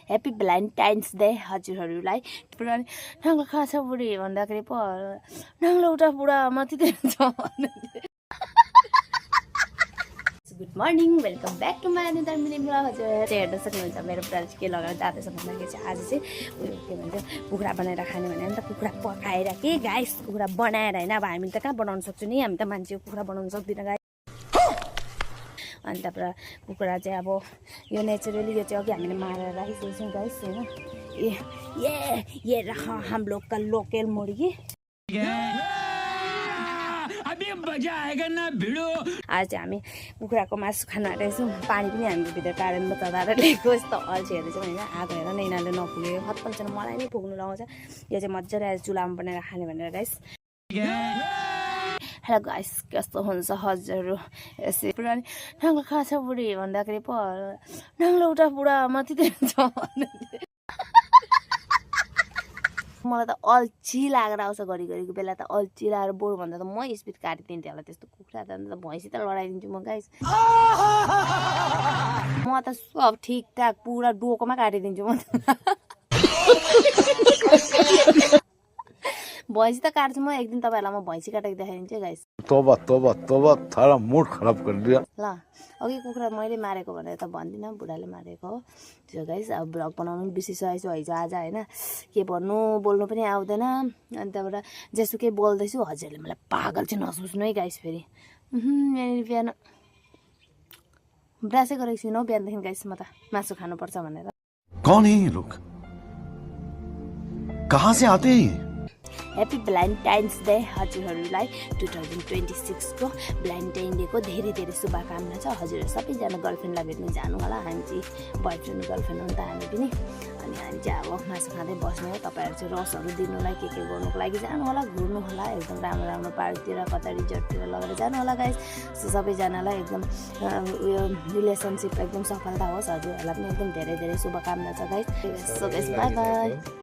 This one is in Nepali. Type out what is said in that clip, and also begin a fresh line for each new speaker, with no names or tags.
ह्याप्पी भ्यालेन्टाइन्स डे हजुरहरूलाई। पुरा नाङ्लो कहाँ छ बुढी भन्दाखेरि पो नाङ्लो उठा बुढा माथि छ। Good morning, welcome back to my another mini blog. हजुर हेर्न सक्नुहुन्छ मेरो बुढाले चाहिँ के लगाएर जाँदैछ भन्दाखेरि चाहिँ आज चाहिँ उयो के भन्छ कुखुरा बनाएर खाने भने त कुखुरा पकाएर के गाइस कुखुरा बनाएर होइन। अब हामी त कहाँ बनाउन सक्छौँ नि, हामी त मान्छेको कुखुरा बनाउन सक्दिनँ गाइस। अनि त्यहाँबाट कुखुरा चाहिँ अब यो नेचुरली यो चाहिँ अघि हामीले मारेर राखिसकेको छौँ गाइस होइन। ये रहा हम लोग का लोकल मुर्गी।
अभी मजा आएगा ना भिडो।
आज चाहिँ हामी कुखुराको मासु खान आँटेछौँ। पानी पनि हामीले भित्र टाढेर तताएर ल्याएको यस्तो अल्छीहरू चाहिँ होइन। आगो हेर न यिनीहरूले नपुगेको खत्तम छैन, मलाई नै पुग्नु लगाउँछ। यो चाहिँ मजाले आज चुलामा बनाएर खाने भनेर गाइस। हेलो गाइस, कस्तो हुन्छ हजुर। यसरी पुरा नाङ्लो कहाँ छ बुढी भन्दाखेरि पो नाङ्लो उठा बुढा माथि छ। मलाई त अल्छी लागेर आउँछ घरिघरिको बेला त अल्छी लागेर बरु भन्दा त म स्पिड काटिदिन्थेँ होला त्यस्तो कुखुरा त अन्त भैँसी त लडाइदिन्छु म गाइस। म त सब ठिकठाक पुरा डोकोमा काटिदिन्छु म। भैँसी त काट्छु म एक दिन तपाईँहरूलाई म भैँसी काटेको देखाइदिन्छु गाइस।
तोबा तोबा तोबा थारा मुड खराब कर दिया।
ल अघि कुखुरा मैले मारेको भनेर त भन्दिनँ, बुढाले मारेको हो त्यो गाइस। अब भ्लग बनाउनु पनि बिर्सिसकेको छु हिजो आज होइन। के भन्नु बोल्नु पनि आउँदैन। अनि त्यहाँबाट जेसुकै बोल्दैछु हजुरले मलाई पागल चाहिँ नसोच्नु है गाइस। फेरि यहाँनिर बिहान ब्रासै गरेको छुइनँ हौ बिहानदेखि गाइस म त मासु खानुपर्छ भनेर।
कौन है ये लोग, कहाँ से आते हैं?
ह्याप्पी भ्यालेन्टाइन्स डे हजुरहरूलाई। 2026 को भ्यालेन्टाइन डेको धेरै धेरै शुभकामना छ। हजुरहरू सबैजना गर्लफ्रेन्डलाई भेट्नु जानु होला। हामी चाहिँ बोयफ्रेन्ड गर्लफ्रेन्ड हो नि त हामी पनि। अनि हामी चाहिँ अब मासु खाँदै बस्ने हो। तपाईँहरू चाहिँ रसहरू दिनुलाई के गर्नुको लागि जानु होला, घुर्नु होला एकदम राम्रो राम्रो पार्कतिर कता रिजोर्टतिर लगेर जानु होला गाइस। सबैजनालाई एकदम उयो रिलेसनसिप एकदम सफलता होस्। हजुरहरूलाई पनि एकदम धेरै धेरै शुभकामना छ guys. So guys by by.